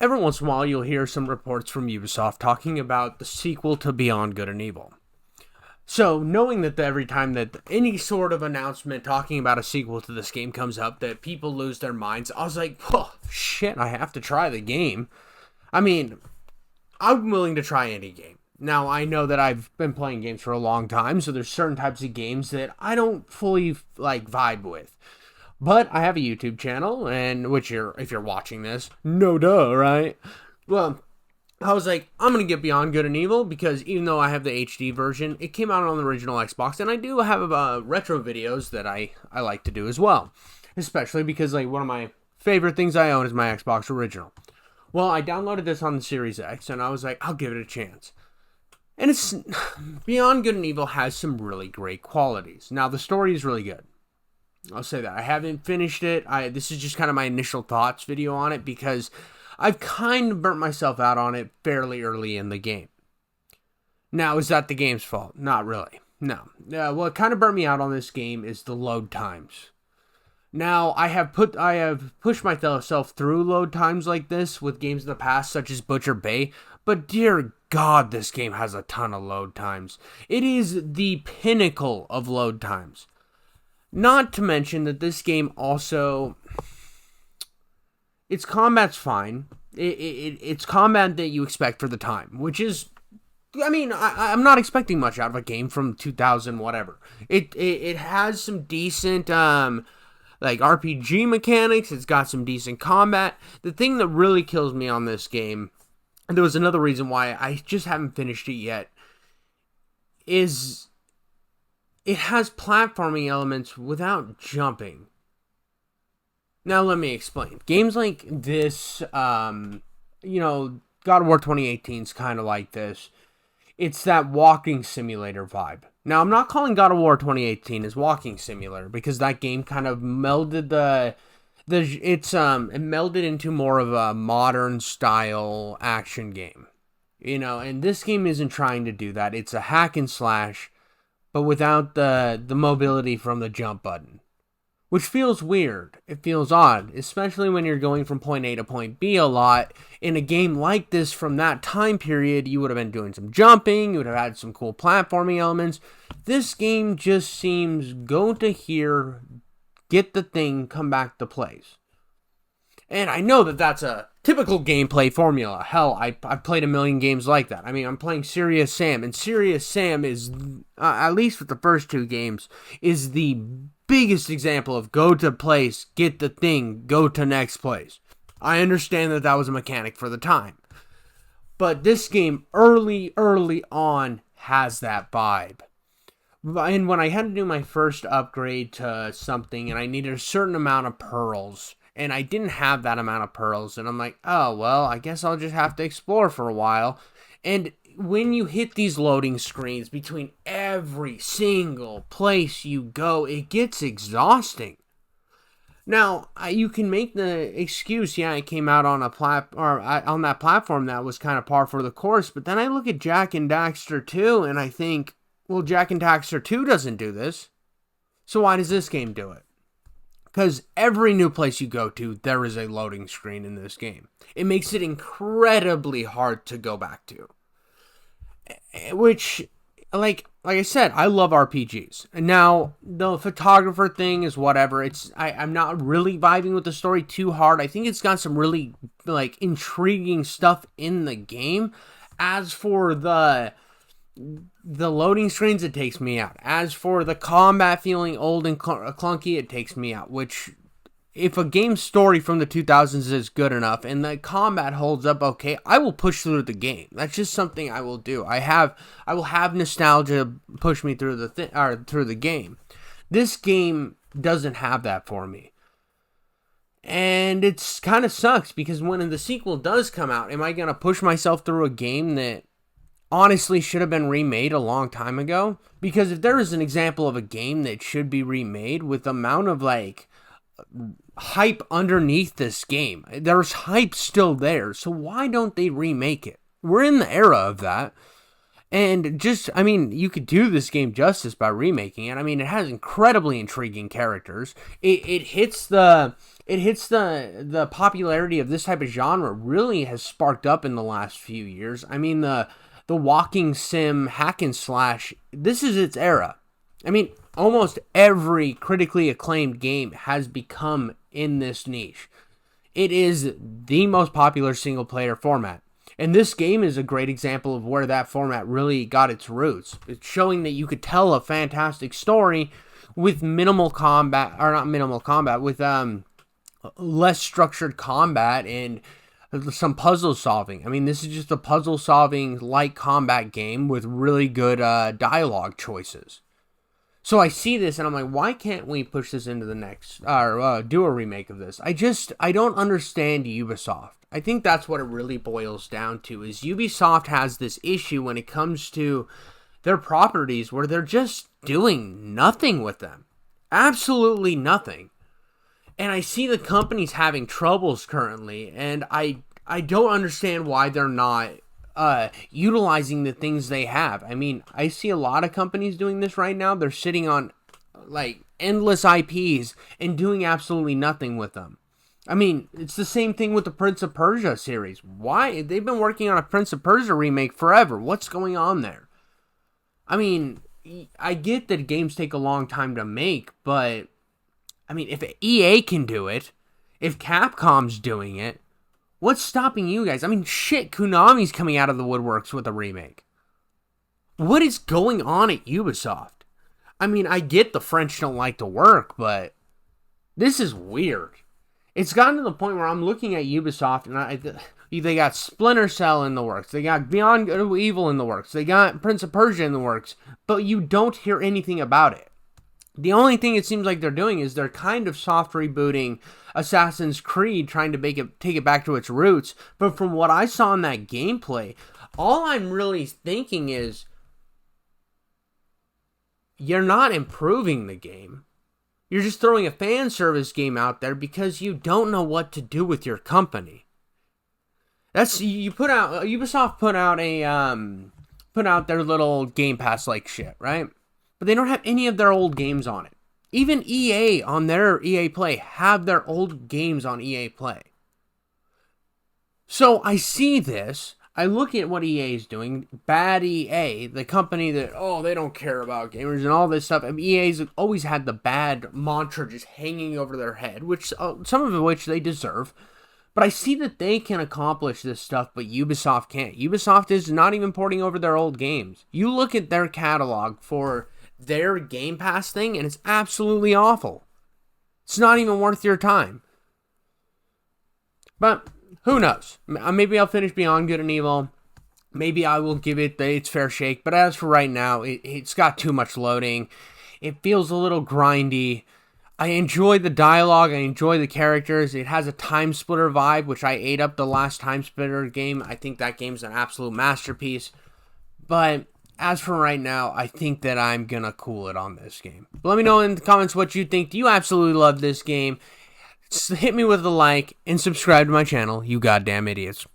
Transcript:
Every once in a while, you'll hear some reports from Ubisoft talking about the sequel to Beyond Good and Evil. So, knowing that every time that any sort of announcement talking about a sequel to this game comes up, that people lose their minds, I was like, oh, shit, I have to try the game. I mean, I'm willing to try any game. Now, I know that I've been playing games for a long time, so there's certain types of games that I don't fully, vibe with. But I have a YouTube channel, and if you're watching this, no duh, right? Well, I was like, I'm going to get Beyond Good and Evil, because even though I have the HD version, it came out on the original Xbox, and I do have retro videos that I like to do as well. Especially because, one of my favorite things I own is my Xbox original. Well, I downloaded this on the Series X, and I was like, I'll give it a chance. And Beyond Good and Evil has some really great qualities. Now, the story is really good. I'll say that. I haven't finished it. This is just kind of my initial thoughts video on it, because I've kind of burnt myself out on it fairly early in the game. Now, is that the game's fault? Not really. No. What kind of burnt me out on this game is the load times. Now, I have pushed myself through load times like this with games in the past, such as Butcher Bay, but dear God, this game has a ton of load times. It is the pinnacle of load times. Not to mention that this game also, its combat's fine. It's combat that you expect for the time, which is, I'm not expecting much out of a game from 2000 whatever. It has some decent RPG mechanics. It's got some decent combat. The thing that really kills me on this game, and there was another reason why I just haven't finished it yet, is it has platforming elements without jumping. Now, let me explain. Games like this, God of War 2018 is kind of like this. It's that walking simulator vibe. Now, I'm not calling God of War 2018 as walking simulator, because that game kind of melded it melded into more of a modern style action game. And this game isn't trying to do that. It's a hack and slash, but without the mobility from the jump button. Which feels weird. It feels odd, especially when you're going from point A to point B a lot. In a game like this from that time period, you would have been doing some jumping, you would have had some cool platforming elements. This game just seems go to here, get the thing, come back to place. And I know that that's a typical gameplay formula. Hell, I've played a million games like that. I'm playing Serious Sam, and Serious Sam is, at least with the first two games, is the biggest example of go to place, get the thing, go to next place. I understand that was a mechanic for the time. But this game, early on, has that vibe. And when I had to do my first upgrade to something, and I needed a certain amount of pearls, and I didn't have that amount of pearls, and I'm like, oh, well, I guess I'll just have to explore for a while. And when you hit these loading screens between every single place you go, it gets exhausting. Now, you can make the excuse, it came out on on that platform that was kind of par for the course, but then I look at Jak and Daxter 2, and I think, well, Jak and Daxter 2 doesn't do this, so why does this game do it? Because every new place you go to, there is a loading screen in this game. It makes it incredibly hard to go back to. Which, like I said, I love RPGs. And now, the photographer thing is whatever. I'm not really vibing with the story too hard. I think it's got some really, intriguing stuff in the game. As for the loading screens, it takes me out. As for the combat feeling old and clunky, it takes me out. Which, if a game's story from the 2000s is good enough and the combat holds up okay, I will push through the game. That's just something I will do. I will have nostalgia push me through through the game. This game doesn't have that for me. And it's kind of sucks, because when the sequel does come out, am I going to push myself through a game that honestly should have been remade a long time ago? Because if there is an example of a game that should be remade with the amount of hype underneath this game, there's hype still there, so why don't they remake it? We're in the era of that. And just, I mean, you could do this game justice by remaking it. I mean, it has incredibly intriguing characters. It hits the popularity of this type of genre really has sparked up in the last few years. I mean, the walking sim hack and slash, this is its era. I mean, almost every critically acclaimed game has become in this niche. It is the most popular single player format. And this game is a great example of where that format really got its roots. It's showing that you could tell a fantastic story with minimal combat, or not minimal combat, with less structured combat and some puzzle solving. I mean, this is just a puzzle solving light combat game with really good dialogue choices. So I see this and I'm like, why can't we push this into the next, or do a remake of this? I don't understand Ubisoft. I think that's what it really boils down to, is Ubisoft has this issue when it comes to their properties where they're just doing nothing with them. Absolutely nothing. And I see the companies having troubles currently, and I don't understand why they're not utilizing the things they have. I mean, I see a lot of companies doing this right now. They're sitting on like endless IPs and doing absolutely nothing with them. I mean, it's the same thing with the Prince of Persia series. Why? They've been working on a Prince of Persia remake forever. What's going on there? I mean, I get that games take a long time to make, but I mean, if EA can do it, if Capcom's doing it, what's stopping you guys? I mean, shit, Konami's coming out of the woodworks with a remake. What is going on at Ubisoft? I mean, I get the French don't like to work, but this is weird. It's gotten to the point where I'm looking at Ubisoft and they got Splinter Cell in the works. They got Beyond Good and Evil in the works. They got Prince of Persia in the works, but you don't hear anything about it. The only thing it seems like they're doing is they're kind of soft rebooting Assassin's Creed, trying to take it back to its roots. But from what I saw in that gameplay, all I'm really thinking is you're not improving the game. You're just throwing a fan service game out there because you don't know what to do with your company. Ubisoft put out their little Game Pass like shit, right? But they don't have any of their old games on it. Even EA on their EA Play have their old games on EA Play. So I see this. I look at what EA is doing. Bad EA, the company that, they don't care about gamers and all this stuff. I mean, EA's always had the bad mantra just hanging over their head, which some of which they deserve. But I see that they can accomplish this stuff, but Ubisoft can't. Ubisoft is not even porting over their old games. You look at their catalog for their Game Pass thing, and it's absolutely awful. It's not even worth your time. But who knows? Maybe I'll finish Beyond Good and Evil. Maybe I will give it its fair shake. But as for right now, it's got too much loading. It feels a little grindy. I enjoy the dialogue. I enjoy the characters. It has a Time Splitter vibe, which I ate up the last Time Splitter game. I think that game's an absolute masterpiece. But as for right now, I think that I'm going to cool it on this game. But let me know in the comments what you think. Do you absolutely love this game? Hit me with a like and subscribe to my channel, you goddamn idiots.